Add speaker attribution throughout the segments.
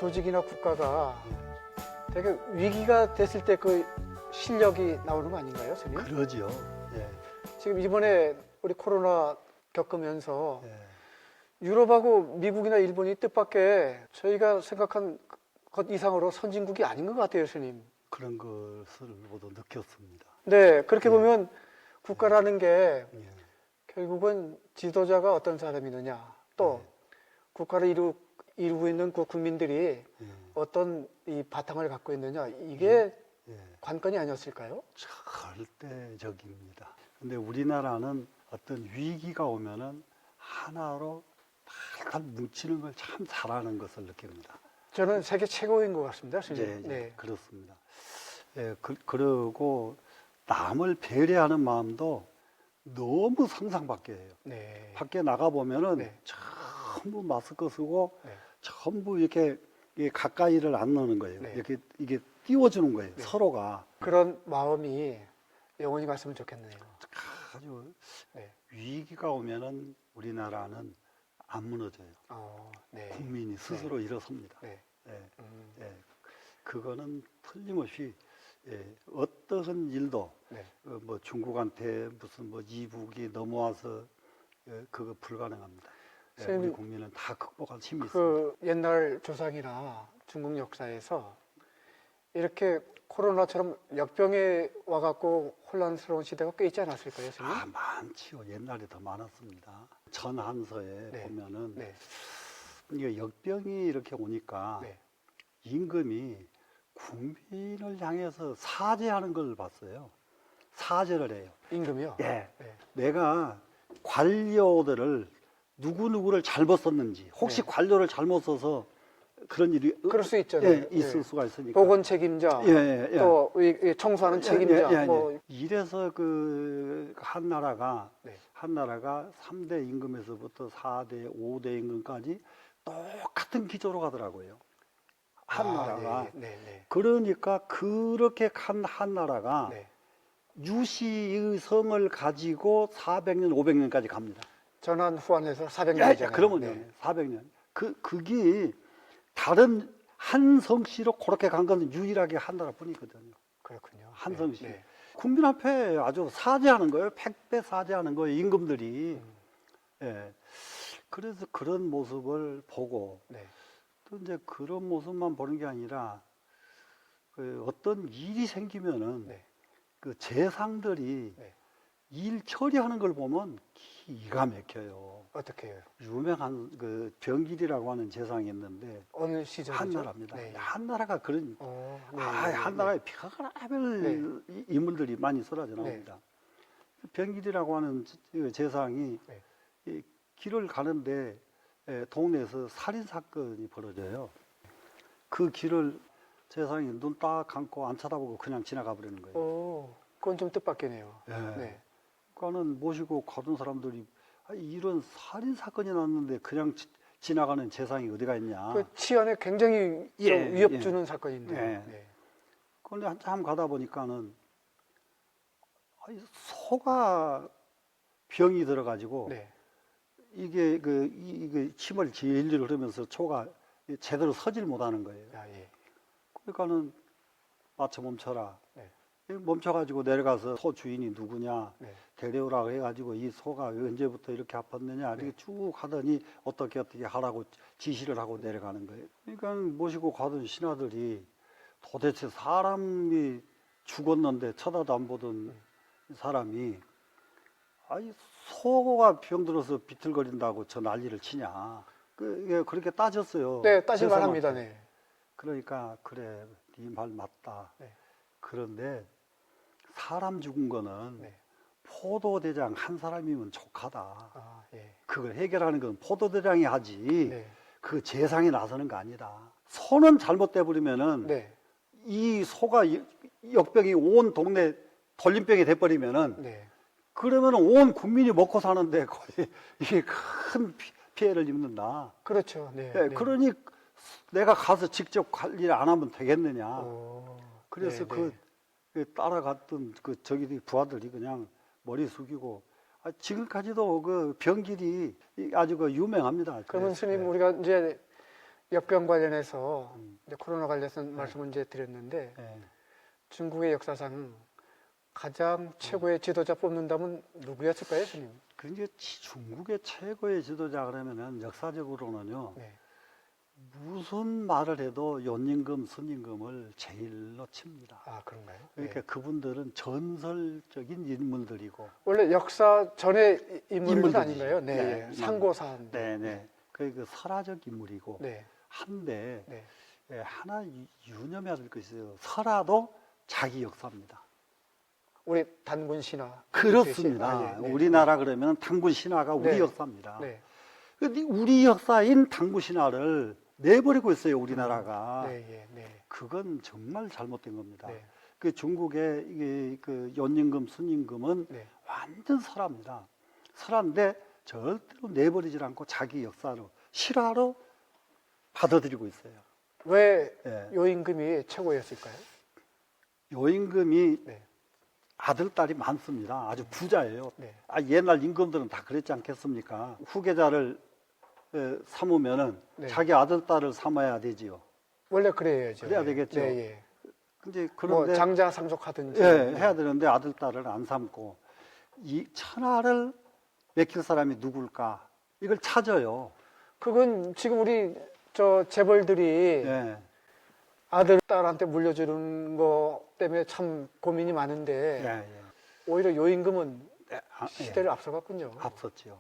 Speaker 1: 조직이나 국가가 되게 위기가 됐을 때 그 실력이 나오는 거 아닌가요, 스님?
Speaker 2: 그러지요. 예.
Speaker 1: 지금 이번에 우리 코로나 겪으면서
Speaker 2: 예.
Speaker 1: 유럽하고 미국이나 일본이 뜻밖의 저희가 생각한 것 이상으로 선진국이 아닌 것 같아요, 스님.
Speaker 2: 그런 것을 모두 느꼈습니다.
Speaker 1: 네, 그렇게
Speaker 2: 예.
Speaker 1: 보면 국가라는 게
Speaker 2: 예.
Speaker 1: 결국은 지도자가 어떤 사람이느냐, 또 국가를 이루고 있는 그 국민들이
Speaker 2: 예.
Speaker 1: 어떤 이 바탕을 갖고 있느냐, 이게
Speaker 2: 예.
Speaker 1: 관건이 아니었을까요?
Speaker 2: 절대적입니다. 근데 우리나라는 어떤 위기가 오면은 하나로 딱 뭉치는 걸 참 잘하는 것을 느낍니다.
Speaker 1: 저는 세계 최고인 것 같습니다,
Speaker 2: 예,
Speaker 1: 스님.
Speaker 2: 예,
Speaker 1: 네.
Speaker 2: 그렇습니다. 예, 그리고 남을 배려하는 마음도 너무 상상 밖이에요.
Speaker 1: 네.
Speaker 2: 밖에 나가 보면은
Speaker 1: 네.
Speaker 2: 전부 마스크 쓰고
Speaker 1: 네.
Speaker 2: 전부 이렇게 가까이를 안 넣는 거예요.
Speaker 1: 네.
Speaker 2: 이렇게 이게 띄워주는 거예요.
Speaker 1: 네.
Speaker 2: 서로가
Speaker 1: 그런 마음이 영원히 갔으면 좋겠네요.
Speaker 2: 아주
Speaker 1: 네.
Speaker 2: 위기가 오면은 우리나라는 안 무너져요.
Speaker 1: 네.
Speaker 2: 국민이 스스로 일어섭니다.
Speaker 1: 네.
Speaker 2: 예, 예. 그거는 틀림없이 어떠한 일도
Speaker 1: 네.
Speaker 2: 뭐 중국한테 무슨 뭐 이북이 넘어와서 그거 불가능합니다. 우리
Speaker 1: 선생님,
Speaker 2: 국민은 다 극복할 힘이 있습니다.
Speaker 1: 그 옛날 조상이나 중국 역사에서 이렇게 코로나처럼 역병에 와갖고 혼란스러운 시대가 꽤 있지 않았을까요, 선생님?
Speaker 2: 많지요. 옛날에 더 많았습니다. 전한서에
Speaker 1: 네.
Speaker 2: 보면은
Speaker 1: 네.
Speaker 2: 이게 역병이 이렇게 오니까
Speaker 1: 네.
Speaker 2: 임금이 국민을 향해서 사죄하는 걸 봤어요. 사죄를 해요.
Speaker 1: 임금이요?
Speaker 2: 예.
Speaker 1: 네.
Speaker 2: 내가 관료들을 누구누구를 잘못 썼는지, 혹시
Speaker 1: 네.
Speaker 2: 관료를 잘못 써서 그런 일이
Speaker 1: 그럴 수 있잖아요.
Speaker 2: 예, 있을
Speaker 1: 네.
Speaker 2: 수가 있으니까.
Speaker 1: 보건 책임자,
Speaker 2: 예, 예, 예.
Speaker 1: 또 이 청소하는 책임자,
Speaker 2: 예, 예, 예.
Speaker 1: 뭐
Speaker 2: 이래서 그 한나라가
Speaker 1: 네.
Speaker 2: 한나라가 3대 임금에서부터 4대, 5대 임금까지 똑같은 기조로 가더라고요. 한나라가.
Speaker 1: 네, 네, 네.
Speaker 2: 그러니까 그렇게 간 한나라가
Speaker 1: 네.
Speaker 2: 유시의 성을 가지고 400년, 500년까지 갑니다.
Speaker 1: 전환 후환해서 400년이잖아요.
Speaker 2: 그러면요,
Speaker 1: 네.
Speaker 2: 400년. 그게 다른 한 성씨로 그렇게 간 것은 유일하게 한나라 뿐이거든요.
Speaker 1: 그렇군요.
Speaker 2: 한 성씨.
Speaker 1: 네.
Speaker 2: 국민 앞에 아주 사죄하는 거예요. 백배 사죄하는 거예요. 임금들이. 예. 그래서 그런 모습을 보고
Speaker 1: 네.
Speaker 2: 또 이제 그런 모습만 보는 게 아니라 그 어떤 일이 생기면은
Speaker 1: 네.
Speaker 2: 그 재상들이
Speaker 1: 네.
Speaker 2: 일 처리하는 걸 보면 기가 막혀요.
Speaker 1: 어떻게 해요?
Speaker 2: 유명한 그 병길이라고 하는 재상이 있는데
Speaker 1: 어느 시절이죠?
Speaker 2: 한나라입니다.
Speaker 1: 네.
Speaker 2: 한나라가 그런
Speaker 1: 네,
Speaker 2: 한나라에 별의별 인물들이 많이 쏟아져 나옵니다. 병길이라고 하는 재상이
Speaker 1: 네.
Speaker 2: 이 길을 가는데 동네에서 살인 사건이 벌어져요. 그 길을 재상이 눈 딱 감고 안 쳐다보고 그냥 지나가 버리는 거예요.
Speaker 1: 그건 좀 뜻밖이네요.
Speaker 2: 예.
Speaker 1: 네.
Speaker 2: 그러니까는 모시고 가던 사람들이 이런 살인 사건이 났는데 그냥 지나가는 재상이 어디가 있냐.
Speaker 1: 그 치안에 굉장히 좀 위협 주는 사건인데.
Speaker 2: 예.
Speaker 1: 네.
Speaker 2: 그런데 한참 가다 보니까는 소가 병이 들어가지고
Speaker 1: 네.
Speaker 2: 이게 이게 침을 질질 흐르면서 소가 제대로 서질 못하는 거예요.
Speaker 1: 예.
Speaker 2: 그러니까는 마차 멈춰라.
Speaker 1: 네.
Speaker 2: 멈춰가지고 내려가서 소 주인이 누구냐
Speaker 1: 네.
Speaker 2: 데려오라고 해가지고 이 소가 언제부터 이렇게 아팠느냐 이렇게 쭉 하더니 어떻게 하라고 지시를 하고 내려가는 거예요. 그러니까 모시고 가던 신하들이 도대체 사람이 죽었는데 쳐다도 안 보던 사람이 소가 병들어서 비틀거린다고 저 난리를 치냐. 그렇게 따졌어요.
Speaker 1: 네, 따질만
Speaker 2: 재상한테.
Speaker 1: 합니다. 네.
Speaker 2: 그러니까 그래 네 말 맞다.
Speaker 1: 네.
Speaker 2: 그런데 사람 죽은 거는
Speaker 1: 네.
Speaker 2: 포도대장 한 사람이면 족하다.
Speaker 1: 예.
Speaker 2: 그걸 해결하는 건 포도대장이 하지.
Speaker 1: 네.
Speaker 2: 그 재상이 나서는 거 아니다. 소는 잘못돼 버리면은
Speaker 1: 네.
Speaker 2: 이 소가 역병이 온 동네 돌림병이 돼버리면은
Speaker 1: 네.
Speaker 2: 그러면 온 국민이 먹고 사는데 거의 이게 큰 피해를 입는다.
Speaker 1: 그렇죠. 네.
Speaker 2: 네, 그러니 내가 가서 직접 관리를 안 하면 되겠느냐. 그래서
Speaker 1: 네,
Speaker 2: 그 따라갔던 그 저기 부하들이 그냥 머리 숙이고 지금까지도 그 병길이 아주 그 유명합니다.
Speaker 1: 그러면
Speaker 2: 그래서,
Speaker 1: 스님 우리가 이제 역병 관련해서 이제 코로나 관련해서
Speaker 2: 네.
Speaker 1: 말씀을 이제 드렸는데
Speaker 2: 예.
Speaker 1: 중국의 역사상 가장 최고의 지도자 뽑는다면 누구였을까요, 스님?
Speaker 2: 그게 중국의 최고의 지도자 그러면은 역사적으로는요.
Speaker 1: 네.
Speaker 2: 무슨 말을 해도 연임금, 순임금을 제일로 칩니다.
Speaker 1: 아, 그런가요?
Speaker 2: 그러니까
Speaker 1: 네.
Speaker 2: 그분들은 전설적인 인물들이고,
Speaker 1: 원래 역사 전의 인물은
Speaker 2: 인물들이죠.
Speaker 1: 아닌가요? 네,
Speaker 2: 네,
Speaker 1: 예. 상고사한.
Speaker 2: 네네, 그 설화적 인물이고,
Speaker 1: 네,
Speaker 2: 한데
Speaker 1: 네.
Speaker 2: 하나 유념해야 될 것이 있어요. 설화도 자기 역사입니다.
Speaker 1: 우리 단군 신화.
Speaker 2: 그렇습니다.
Speaker 1: 아, 예, 네.
Speaker 2: 우리나라 그러면 당군 신화가 우리
Speaker 1: 네.
Speaker 2: 역사입니다.
Speaker 1: 네,
Speaker 2: 근데 우리 역사인 당군 신화를 내버리고 있어요, 우리나라가.
Speaker 1: 네, 예, 네.
Speaker 2: 그건 정말 잘못된 겁니다.
Speaker 1: 네.
Speaker 2: 그 중국의 이게 그 연임금, 순임금은
Speaker 1: 네.
Speaker 2: 완전 설화입니다. 설화인데 절대로 내버리질 않고 자기 역사로 실화로 받아들이고 있어요.
Speaker 1: 왜
Speaker 2: 예.
Speaker 1: 요임금이 최고였을까요?
Speaker 2: 요임금이
Speaker 1: 네.
Speaker 2: 아들, 딸이 많습니다. 아주 부자예요.
Speaker 1: 네.
Speaker 2: 옛날 임금들은 다 그랬지 않겠습니까? 후계자를 삼으면은
Speaker 1: 네.
Speaker 2: 자기 아들, 딸을 삼아야 되지요.
Speaker 1: 원래 그래야죠.
Speaker 2: 그래야
Speaker 1: 예.
Speaker 2: 되겠죠.
Speaker 1: 네, 예.
Speaker 2: 근데
Speaker 1: 뭐
Speaker 2: 그런데
Speaker 1: 장자 상속하든지.
Speaker 2: 예, 해야 되는데 아들, 딸을 안 삼고 이 천하를 맡길 사람이 누굴까? 이걸 찾아요.
Speaker 1: 그건 지금 우리 저 재벌들이
Speaker 2: 예.
Speaker 1: 아들, 딸한테 물려주는 거 때문에 참 고민이 많은데
Speaker 2: 예, 예.
Speaker 1: 오히려 요임금은
Speaker 2: 예.
Speaker 1: 시대를 앞서갔군요.
Speaker 2: 앞섰지요.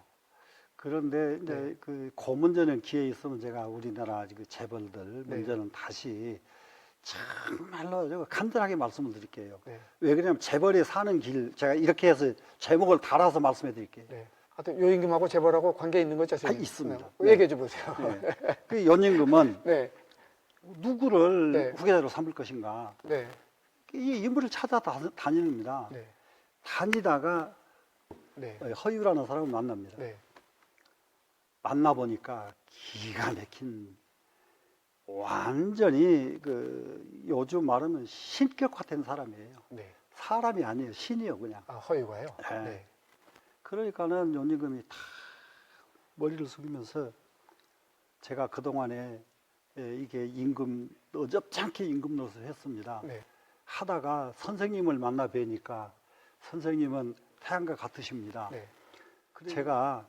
Speaker 2: 그런데 이제
Speaker 1: 네.
Speaker 2: 그 고문전의 기회에 있으면 제가 우리나라 그 재벌들
Speaker 1: 네.
Speaker 2: 문제는 다시 정말로 제가 간단하게 말씀을 드릴게요.
Speaker 1: 네.
Speaker 2: 왜 그러냐면 재벌이 사는 길 제가 이렇게 해서 제목을 달아서 말씀해 드릴게요.
Speaker 1: 네. 하여튼 요임금하고 재벌하고 관계 있는 거죠? 선생님?
Speaker 2: 있습니다.
Speaker 1: 네. 얘기해 줘 보세요.
Speaker 2: 네. 그 연임금은
Speaker 1: 네.
Speaker 2: 누구를
Speaker 1: 네.
Speaker 2: 후계자로 삼을 것인가
Speaker 1: 네.
Speaker 2: 이 인물을 찾아 다닙니다.
Speaker 1: 네.
Speaker 2: 다니다가
Speaker 1: 네.
Speaker 2: 허유라는 사람을 만납니다.
Speaker 1: 네.
Speaker 2: 만나보니까 기가 막힌 완전히 그 요즘 말하면 신격 같은 사람이에요.
Speaker 1: 네.
Speaker 2: 사람이 아니에요. 신이요 그냥.
Speaker 1: 아, 허유가요?
Speaker 2: 네.
Speaker 1: 네.
Speaker 2: 그러니까는 연임금이 다 머리를 숙이면서 제가 그동안에 이게 임금 어접지 않게 임금 노릇을 했습니다.
Speaker 1: 네.
Speaker 2: 하다가 선생님을 만나 뵈니까 선생님은 태양과 같으십니다.
Speaker 1: 네.
Speaker 2: 제가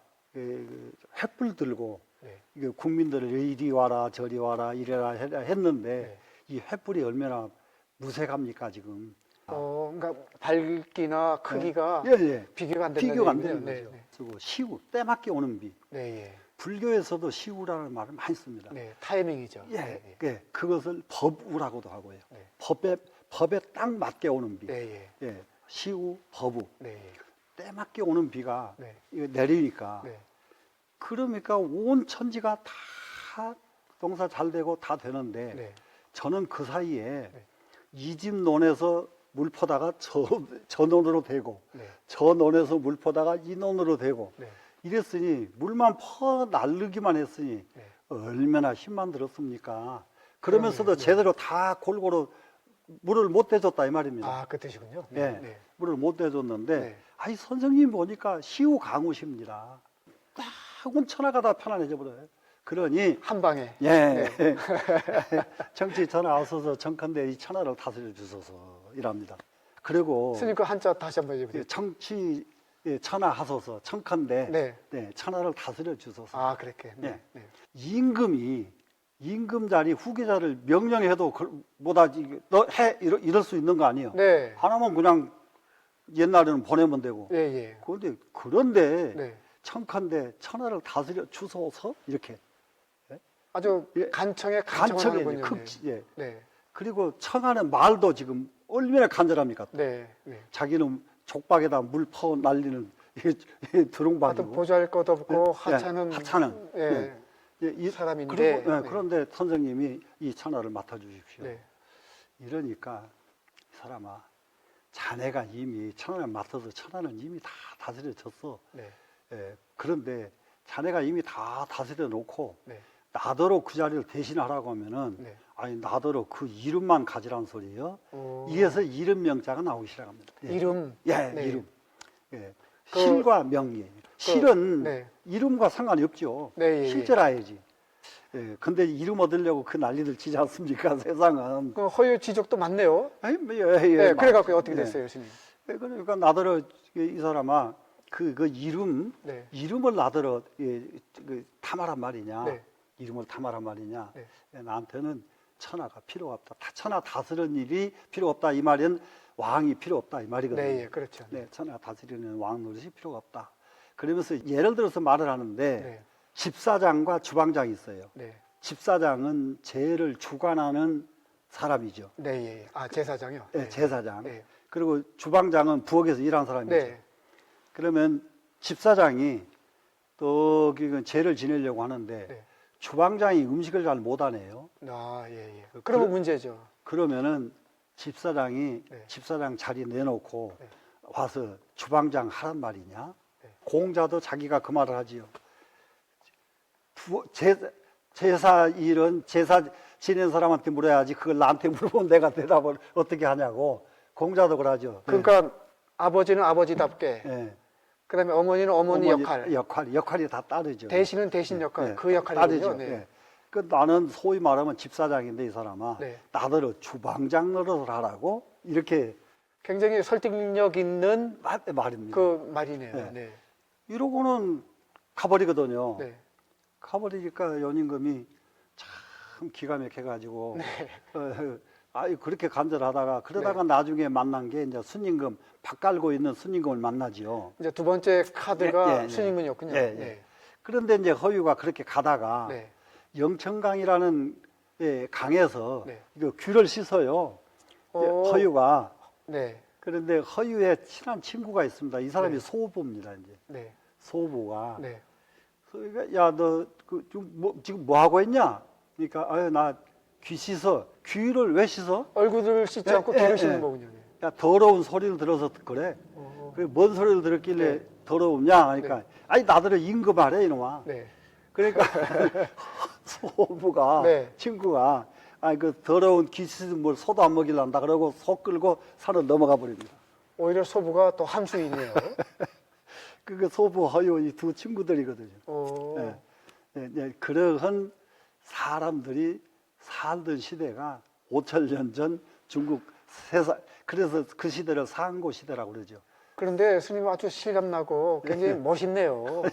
Speaker 2: 횃불 들고
Speaker 1: 네.
Speaker 2: 이게 국민들을 이리 와라 저리 와라 이래라 했는데
Speaker 1: 네.
Speaker 2: 이 횃불이 얼마나 무색합니까 지금.
Speaker 1: 그러니까 밝기나 크기가
Speaker 2: 예.
Speaker 1: 비교가 안 된다는
Speaker 2: 비교가 안
Speaker 1: 얘기군요.
Speaker 2: 되는 거죠.
Speaker 1: 네.
Speaker 2: 그리고 시우 때맞게 오는 비.
Speaker 1: 네. 예.
Speaker 2: 불교에서도 시우라는 말을 많이 씁니다.
Speaker 1: 네. 타이밍이죠.
Speaker 2: 예,
Speaker 1: 네.
Speaker 2: 예. 그것을 법우라고도 하고요.
Speaker 1: 네.
Speaker 2: 법에 딱 맞게 오는 비.
Speaker 1: 네. 예.
Speaker 2: 예. 시우, 법우.
Speaker 1: 네. 예.
Speaker 2: 때맞게 오는 비가
Speaker 1: 네.
Speaker 2: 이거 내리니까
Speaker 1: 네.
Speaker 2: 그러니까 온 천지가 다 농사 잘 되고 다 되는데
Speaker 1: 네.
Speaker 2: 저는 그 사이에
Speaker 1: 네.
Speaker 2: 이 집 논에서 물 퍼다가 저 논으로 되고
Speaker 1: 네.
Speaker 2: 저 논에서 물 퍼다가 이 논으로 되고
Speaker 1: 네.
Speaker 2: 이랬으니 물만 퍼 날르기만 했으니
Speaker 1: 네.
Speaker 2: 얼마나 힘만 들었습니까? 그러면서도
Speaker 1: 네.
Speaker 2: 제대로 다 골고루 물을 못 대줬다 이 말입니다.
Speaker 1: 아, 그 뜻이군요.
Speaker 2: 예,
Speaker 1: 네.
Speaker 2: 물을 못 대줬는데
Speaker 1: 네.
Speaker 2: 아이 선생님 보니까 시우 강우십니다. 딱 천하가 다 편안해져 버려요. 그러니
Speaker 1: 한 방에.
Speaker 2: 예
Speaker 1: 네.
Speaker 2: 정치 전화 와서서 정컨대 이 천하를 다스려 주소서 이랍니다. 그리고
Speaker 1: 스님 그 한자 다시 한번 해주세요.
Speaker 2: 정치 천하 하소서 청컨대
Speaker 1: 네.
Speaker 2: 천하를 다스려 주소서.
Speaker 1: 아, 그렇게. 네.
Speaker 2: 예.
Speaker 1: 네.
Speaker 2: 임금 자리 후계자를 명령해도 못하지 너해 이럴 수 있는 거 아니에요.
Speaker 1: 네.
Speaker 2: 하나만 그냥 옛날에는 보내면 되고.
Speaker 1: 예, 예.
Speaker 2: 그런데
Speaker 1: 네.
Speaker 2: 청컨대 천하를 다스려 주소서 이렇게
Speaker 1: 아주
Speaker 2: 예.
Speaker 1: 간청에
Speaker 2: 간청해
Speaker 1: 간청하는군요.
Speaker 2: 극지.
Speaker 1: 네.
Speaker 2: 그리고 청하는 말도 지금 얼마나 간절합니까?
Speaker 1: 네. 네.
Speaker 2: 자기는 족박에다 물 퍼 날리는
Speaker 1: 하여튼
Speaker 2: 두릉박이고.
Speaker 1: 보잘 것 없고
Speaker 2: 예,
Speaker 1: 하찮은
Speaker 2: 하찮은.
Speaker 1: 예.
Speaker 2: 이
Speaker 1: 사람인데.
Speaker 2: 그리고,
Speaker 1: 네.
Speaker 2: 그런데 선생님이 이 천하를 맡아주십시오.
Speaker 1: 네.
Speaker 2: 이러니까 이 사람아 자네가 이미 천하를 맡아서 천하는 이미 다 다스려졌어.
Speaker 1: 네.
Speaker 2: 그런데 자네가 이미 다 다스려 놓고
Speaker 1: 네.
Speaker 2: 나더러 그 자리를 대신하라고 하면은
Speaker 1: 네.
Speaker 2: 아니 나더러 그 이름만 가지란 소리예요.
Speaker 1: 어,
Speaker 2: 이에서 이름 명자가 나오기 시작합니다. 예.
Speaker 1: 이름.
Speaker 2: 예,
Speaker 1: 네.
Speaker 2: 이름. 예.
Speaker 1: 그-
Speaker 2: 실과 명이. 실은
Speaker 1: 네.
Speaker 2: 이름과 상관이 없죠.
Speaker 1: 네, 예, 예.
Speaker 2: 실제라야지. 예, 근데 이름 얻으려고 그 난리들 치지 않습니까? 세상은.
Speaker 1: 그 허유 지적도 많네요.
Speaker 2: 아니, 뭐, 예,
Speaker 1: 네,
Speaker 2: 막,
Speaker 1: 그래갖고 어떻게
Speaker 2: 예.
Speaker 1: 됐어요, 스님?
Speaker 2: 예, 그러니까 나더러 이 사람아 그 이름
Speaker 1: 네.
Speaker 2: 이름을 나더러 탐하란 말이냐?
Speaker 1: 네.
Speaker 2: 이름을 탐하란 말이냐?
Speaker 1: 네.
Speaker 2: 예, 나한테는 천하가 필요가 없다. 천하 다스리는 일이 필요 없다. 이 말은 왕이 필요 없다. 이 말이거든요.
Speaker 1: 네, 예, 그렇죠.
Speaker 2: 네, 천하 다스리는 왕 노릇이 필요가 없다. 그러면서 예를 들어서 말을 하는데
Speaker 1: 네.
Speaker 2: 집사장과 주방장이 있어요.
Speaker 1: 네.
Speaker 2: 집사장은 제를 주관하는 사람이죠.
Speaker 1: 네, 예. 아, 제사장이요?
Speaker 2: 네, 제사장.
Speaker 1: 네.
Speaker 2: 그리고 주방장은 부엌에서 일하는 사람이죠.
Speaker 1: 네.
Speaker 2: 그러면 집사장이 또 제를 지내려고 하는데
Speaker 1: 네.
Speaker 2: 주방장이 음식을 잘 못하네요.
Speaker 1: 아, 예, 예. 그러면 문제죠.
Speaker 2: 그러면은 집사장이
Speaker 1: 네.
Speaker 2: 집사장 자리 내놓고
Speaker 1: 네.
Speaker 2: 와서 주방장 하란 말이냐?
Speaker 1: 네.
Speaker 2: 공자도 자기가 그 말을 하지요. 제사 일은 제사 지낸 사람한테 물어야지 그걸 나한테 물어보면 내가 대답을 어떻게 하냐고. 공자도 그러죠.
Speaker 1: 그러니까 아버지는 아버지답게,
Speaker 2: 예.
Speaker 1: 그다음에 어머니는 어머니 역할,
Speaker 2: 역할이 다 따르죠.
Speaker 1: 대신은 대신 역할,
Speaker 2: 예.
Speaker 1: 그 역할이군요.
Speaker 2: 따르죠.
Speaker 1: 네.
Speaker 2: 예. 그 나는 소위 말하면 집사장인데 이 사람아
Speaker 1: 네.
Speaker 2: 나더러 주방장 노릇을 하라고 이렇게
Speaker 1: 굉장히 설득력 있는
Speaker 2: 말입니다.
Speaker 1: 그 말이네요.
Speaker 2: 네.
Speaker 1: 네.
Speaker 2: 이러고는 가버리거든요.
Speaker 1: 네.
Speaker 2: 가버리니까 연임금이 참 기가 막혀가지고
Speaker 1: 네.
Speaker 2: 그렇게 간절하다가 그러다가 나중에 만난 게 이제 순임금 밥 깔고 있는 순임금을 만나지요.
Speaker 1: 이제 두 번째 카드가
Speaker 2: 예, 예.
Speaker 1: 순임금이었군요.
Speaker 2: 예, 예.
Speaker 1: 네.
Speaker 2: 그런데 이제 허유가 그렇게 가다가
Speaker 1: 네.
Speaker 2: 영천강이라는 강에서
Speaker 1: 네.
Speaker 2: 이거 귀를 씻어요.
Speaker 1: 오.
Speaker 2: 허유가.
Speaker 1: 네.
Speaker 2: 그런데 허유의 친한 친구가 있습니다. 이 사람이
Speaker 1: 네.
Speaker 2: 소부입니다. 이제
Speaker 1: 네.
Speaker 2: 소부가.
Speaker 1: 네.
Speaker 2: 그러니까 야, 너 지금 뭐 하고 있냐? 그러니까 아유 나 귀 씻어. 귀를 왜 씻어?
Speaker 1: 얼굴을 씻지
Speaker 2: 예,
Speaker 1: 않고
Speaker 2: 예,
Speaker 1: 귀를 씻는
Speaker 2: 예.
Speaker 1: 거군요. 네.
Speaker 2: 야, 더러운 소리를 들어서 그래.
Speaker 1: 오.
Speaker 2: 그래 뭔 소리를 들었길래
Speaker 1: 네.
Speaker 2: 더러우냐? 하니까 아니 나더러 임금하래 이놈아.
Speaker 1: 네.
Speaker 2: 그러니까 소부가
Speaker 1: 네.
Speaker 2: 친구가 아니 그 더러운 귀 씻은 뭘 소도 안 먹일란다 그러고 소 끌고 산을 넘어가 버립니다.
Speaker 1: 오히려 소부가 더 함수이네요.
Speaker 2: 그게 소부 허유 이 두 친구들이거든요.
Speaker 1: 오.
Speaker 2: 예, 예, 예, 그러한 사람들이 살던 시대가 5,000년 전 중국 세사 그래서 그 시대를 상고 시대라고 그러죠.
Speaker 1: 그런데 스님 아주 실감나고 굉장히 멋있네요.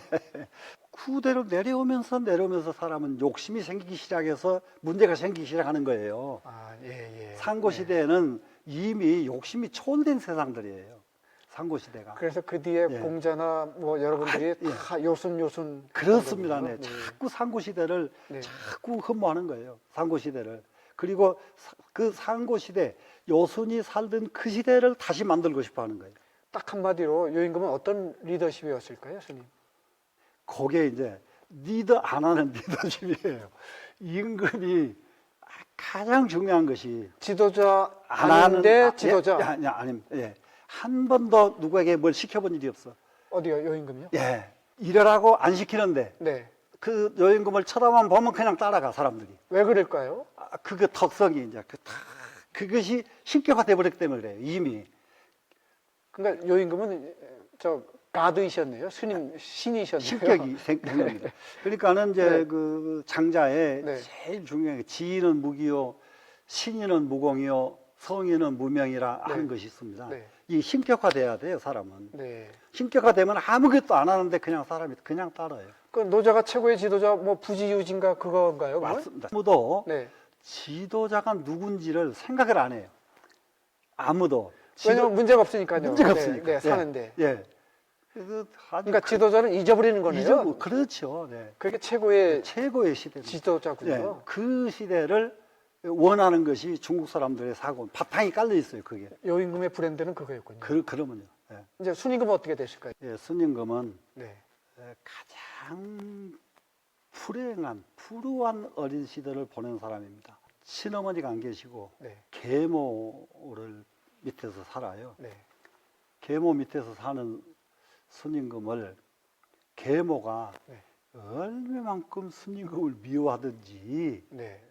Speaker 2: 후대로 내려오면서 사람은 욕심이 생기기 시작해서 문제가 생기기 시작하는 거예요.
Speaker 1: 아, 예, 예.
Speaker 2: 상고
Speaker 1: 네.
Speaker 2: 시대에는 이미 욕심이 초월된 세상들이에요. 상고 시대가.
Speaker 1: 그래서 그 뒤에
Speaker 2: 예.
Speaker 1: 공자나 뭐 여러분들이
Speaker 2: 예.
Speaker 1: 다 요순
Speaker 2: 그렇습니다.
Speaker 1: 하는
Speaker 2: 네.
Speaker 1: 거군요.
Speaker 2: 자꾸 상고 시대를
Speaker 1: 네.
Speaker 2: 자꾸 흠모하는 거예요. 상고 시대를. 그리고 그 상고 시대 요순이 살던 그 시대를 다시 만들고 싶어 하는 거예요.
Speaker 1: 딱 한마디로 요임금은 어떤 리더십이었을까요, 스님?
Speaker 2: 그게 이제 리더 안 하는 리더십이에요. 임금이 가장 중요한 것이
Speaker 1: 지도자
Speaker 2: 안
Speaker 1: 아닌데
Speaker 2: 하는
Speaker 1: 지도자.
Speaker 2: 아닙니다. 예. 한 번도 누구에게 뭘 시켜본 일이 없어.
Speaker 1: 어디요, 요임금이요?
Speaker 2: 예. 이러라고 안 시키는데
Speaker 1: 네.
Speaker 2: 그 요임금을 쳐다만 보면 그냥 따라가 사람들이.
Speaker 1: 왜 그럴까요?
Speaker 2: 그게 특성이 이제 그것이 신격화돼 버렸기 때문에 그래요. 이미.
Speaker 1: 그러니까 요임금은 저 가드이셨네요. 스님 신이셨네요.
Speaker 2: 신격이 생깁니다. 그러니까는 이제
Speaker 1: 네.
Speaker 2: 그 장자의
Speaker 1: 네.
Speaker 2: 제일 중요한 게 지인은 무기요, 신인은 무공이요, 성인은 무명이라 하는
Speaker 1: 네.
Speaker 2: 것이 있습니다.
Speaker 1: 네.
Speaker 2: 이 신격화돼야 돼요, 사람은.
Speaker 1: 네.
Speaker 2: 신격화되면 아무것도 안 하는데 그냥 사람이 그냥 따라요.
Speaker 1: 그 노자가 최고의 지도자 뭐 부지유진가 그건가요? 그건?
Speaker 2: 맞습니다. 아무도
Speaker 1: 네.
Speaker 2: 지도자가 누군지를 생각을 안 해요. 아무도.
Speaker 1: 왜냐면 문제가 없으니까요.
Speaker 2: 문제가
Speaker 1: 네,
Speaker 2: 없으니까.
Speaker 1: 네, 사는데.
Speaker 2: 예. 그래서 아주
Speaker 1: 그러니까 지도자는 잊어버리는 거네요.
Speaker 2: 그렇죠. 네.
Speaker 1: 그게 최고의
Speaker 2: 최고의 시대입니다.
Speaker 1: 지도자군요.
Speaker 2: 예, 그 시대를 원하는 것이 중국 사람들의 사고, 바탕이 깔려 있어요, 그게.
Speaker 1: 요임금의 브랜드는 그거였군요.
Speaker 2: 그러면요. 예.
Speaker 1: 이제 순임금은 어떻게 되실까요?
Speaker 2: 예, 순임금은
Speaker 1: 네.
Speaker 2: 가장 푸르한 어린 시대를 보낸 사람입니다. 친어머니가 안 계시고,
Speaker 1: 네.
Speaker 2: 계모를 밑에서 살아요.
Speaker 1: 네.
Speaker 2: 계모 밑에서 사는 순임금을 계모가
Speaker 1: 네.
Speaker 2: 얼마만큼 순임금을 미워하든지
Speaker 1: 네.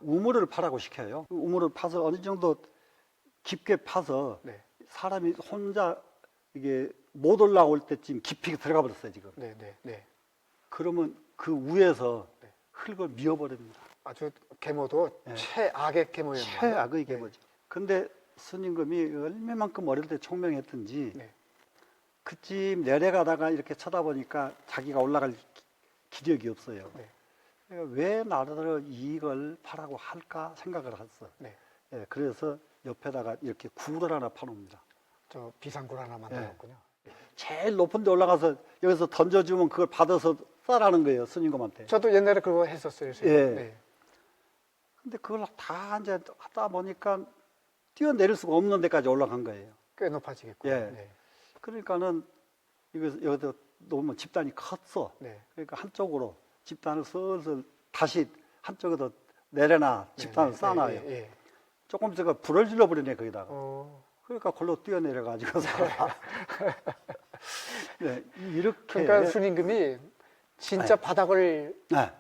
Speaker 2: 우물을 파라고 시켜요. 그 우물을 파서 어느 정도 깊게 파서
Speaker 1: 네.
Speaker 2: 사람이 혼자 이게 못 올라올 때쯤 깊이 들어가 버렸어요, 지금.
Speaker 1: 네. 네. 네.
Speaker 2: 그러면 그 위에서
Speaker 1: 네.
Speaker 2: 흙을 미어버립니다.
Speaker 1: 아주 계모도
Speaker 2: 네.
Speaker 1: 최악의 계모였네요.
Speaker 2: 최악의 계모지. 근데 스님금이 얼마만큼 어릴 때 총명했던지
Speaker 1: 네.
Speaker 2: 그 집 내려가다가 이렇게 쳐다보니까 자기가 올라갈 기력이 없어요.
Speaker 1: 네.
Speaker 2: 그러니까 왜 나를 이걸 파라고 할까 생각을 했어.
Speaker 1: 네.
Speaker 2: 예, 그래서 옆에다가 이렇게 굴을 하나 파놓습니다.
Speaker 1: 저 비상굴 하나 만들었군요.
Speaker 2: 제일 높은 데 올라가서 여기서 던져주면 그걸 받아서 싸라는 거예요, 스님금한테.
Speaker 1: 저도 옛날에 그거 했었어요. 제가.
Speaker 2: 예.
Speaker 1: 네.
Speaker 2: 근데 그걸 다 이제 하다 보니까 뛰어내릴 수가 없는 데까지 올라간 거예요.
Speaker 1: 꽤 높아지겠군요.
Speaker 2: 예.
Speaker 1: 네.
Speaker 2: 그러니까는 여기서 놓으면 집단이 컸어.
Speaker 1: 네.
Speaker 2: 그러니까 한쪽으로 집단을 슬슬 다시 한쪽에서 내려놔 집단을
Speaker 1: 네, 네,
Speaker 2: 쌓아놔요.
Speaker 1: 예, 예.
Speaker 2: 조금 있다가 불을 질러버리네 거기다가.
Speaker 1: 어,
Speaker 2: 그러니까 걸로 뛰어내려가지고 네, 이렇게.
Speaker 1: 그러니까 스님금이 진짜 바닥을
Speaker 2: 네.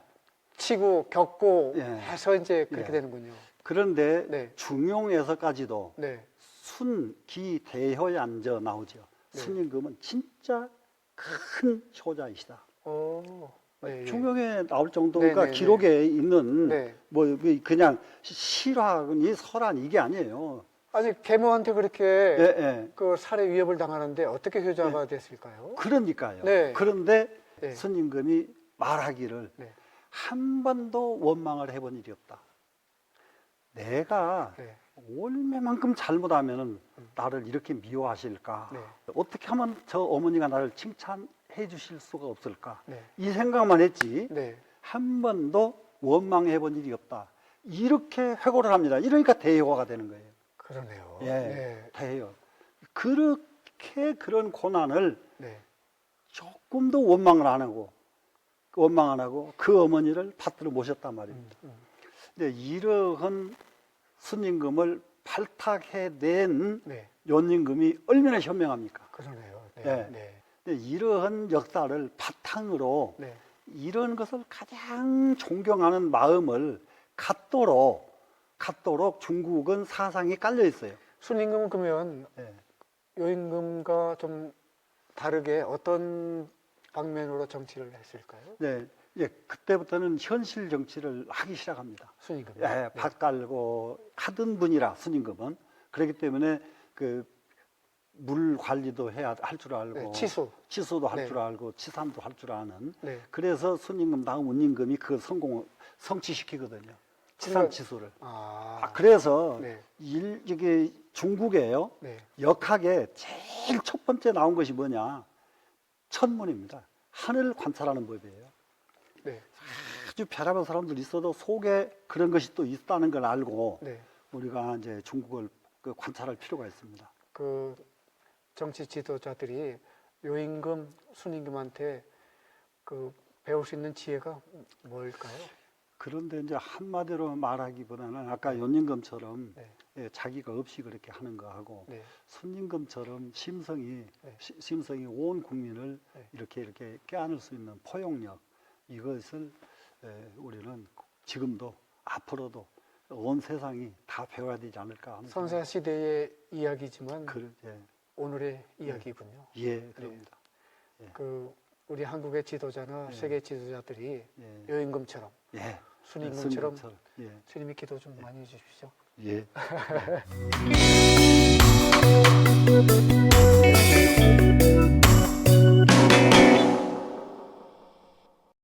Speaker 1: 치고 겪고
Speaker 2: 예.
Speaker 1: 해서 이제 그렇게
Speaker 2: 예.
Speaker 1: 되는군요.
Speaker 2: 그런데
Speaker 1: 네.
Speaker 2: 중용에서까지도
Speaker 1: 네.
Speaker 2: 순기 대효안저 나오죠.
Speaker 1: 네.
Speaker 2: 스님금은 진짜 큰 효자이시다.
Speaker 1: 어, 네, 예.
Speaker 2: 중용에 나올 정도가
Speaker 1: 네, 네,
Speaker 2: 기록에 있는
Speaker 1: 네.
Speaker 2: 뭐 그냥 실화니 설한 이게 아니에요.
Speaker 1: 아니 계모한테 그렇게
Speaker 2: 예, 예.
Speaker 1: 그 살해 위협을 당하는데 어떻게 효자가 됐을까요?
Speaker 2: 그러니까요.
Speaker 1: 네.
Speaker 2: 그런데
Speaker 1: 네.
Speaker 2: 스님금이 말하기를
Speaker 1: 네.
Speaker 2: 한 번도 원망을 해본 일이 없다. 내가
Speaker 1: 네.
Speaker 2: 얼마만큼 잘못하면 나를 이렇게 미워하실까?
Speaker 1: 네.
Speaker 2: 어떻게 하면 저 어머니가 나를 칭찬해 주실 수가 없을까?
Speaker 1: 네.
Speaker 2: 이 생각만 했지
Speaker 1: 네.
Speaker 2: 한 번도 원망해 본 일이 없다. 이렇게 회고를 합니다. 이러니까 대효가 되는 거예요.
Speaker 1: 그러네요.
Speaker 2: 예,
Speaker 1: 네.
Speaker 2: 대효. 그렇게 그런 고난을
Speaker 1: 네.
Speaker 2: 조금도 원망을 안 하고 그 어머니를 받들어 모셨단 말입니다. 근데 이러한 스님금을 발탁해낸
Speaker 1: 네.
Speaker 2: 연임금이 얼마나 현명합니까?
Speaker 1: 그러네요. 네.
Speaker 2: 예.
Speaker 1: 네.
Speaker 2: 근데 이러한 역사를 바탕으로
Speaker 1: 네.
Speaker 2: 이런 것을 가장 존경하는 마음을 갖도록 중국은 사상이 깔려 있어요.
Speaker 1: 순임금은 그러면
Speaker 2: 예.
Speaker 1: 요임금과 좀 다르게 어떤 방면으로 정치를 했을까요?
Speaker 2: 네, 이제 그때부터는 현실 정치를 하기 시작합니다.
Speaker 1: 순임금.
Speaker 2: 예, 밭 깔고 하던 분이라 스님금은 그렇기 때문에 그 물 관리도 할 줄 알고
Speaker 1: 네,
Speaker 2: 치수도 할
Speaker 1: 네.
Speaker 2: 줄 알고 치산도 할 줄 아는.
Speaker 1: 네.
Speaker 2: 그래서 스님금 다음 운임금이 그 성취시키거든요. 치산 치수를. 그래서
Speaker 1: 네.
Speaker 2: 이게 중국에요.
Speaker 1: 네.
Speaker 2: 역학에 제일 첫 번째 나온 것이 뭐냐? 천문입니다. 하늘을 관찰하는 법이에요.
Speaker 1: 네.
Speaker 2: 아주 별의별 사람들 있어도 속에 그런 것이 또 있다는 걸 알고
Speaker 1: 네.
Speaker 2: 우리가 이제 중국을 관찰할 필요가 있습니다.
Speaker 1: 그 정치 지도자들이 요임금, 순임금한테 그 배울 수 있는 지혜가 뭘까요?
Speaker 2: 그런데 이제 한마디로 말하기보다는 아까 연임금처럼
Speaker 1: 네.
Speaker 2: 예, 자기가 없이 그렇게 하는 거하고
Speaker 1: 네.
Speaker 2: 순임금처럼 심성이
Speaker 1: 네.
Speaker 2: 심성이 온 국민을
Speaker 1: 네.
Speaker 2: 이렇게 껴안을 수 있는 포용력 이것을 우리는 지금도 앞으로도 온 세상이 다 배워야 되지 않을까 하는
Speaker 1: 선사 시대의 이야기지만
Speaker 2: 예.
Speaker 1: 오늘의 이야기군요.
Speaker 2: 예, 그럽니다.
Speaker 1: 그 우리 한국의 지도자나
Speaker 2: 예.
Speaker 1: 세계 지도자들이
Speaker 2: 예.
Speaker 1: 요임금처럼
Speaker 2: 예.
Speaker 1: 순임금처럼
Speaker 2: 예.
Speaker 1: 스님이 기도 좀 많이 해주십시오.
Speaker 2: 예.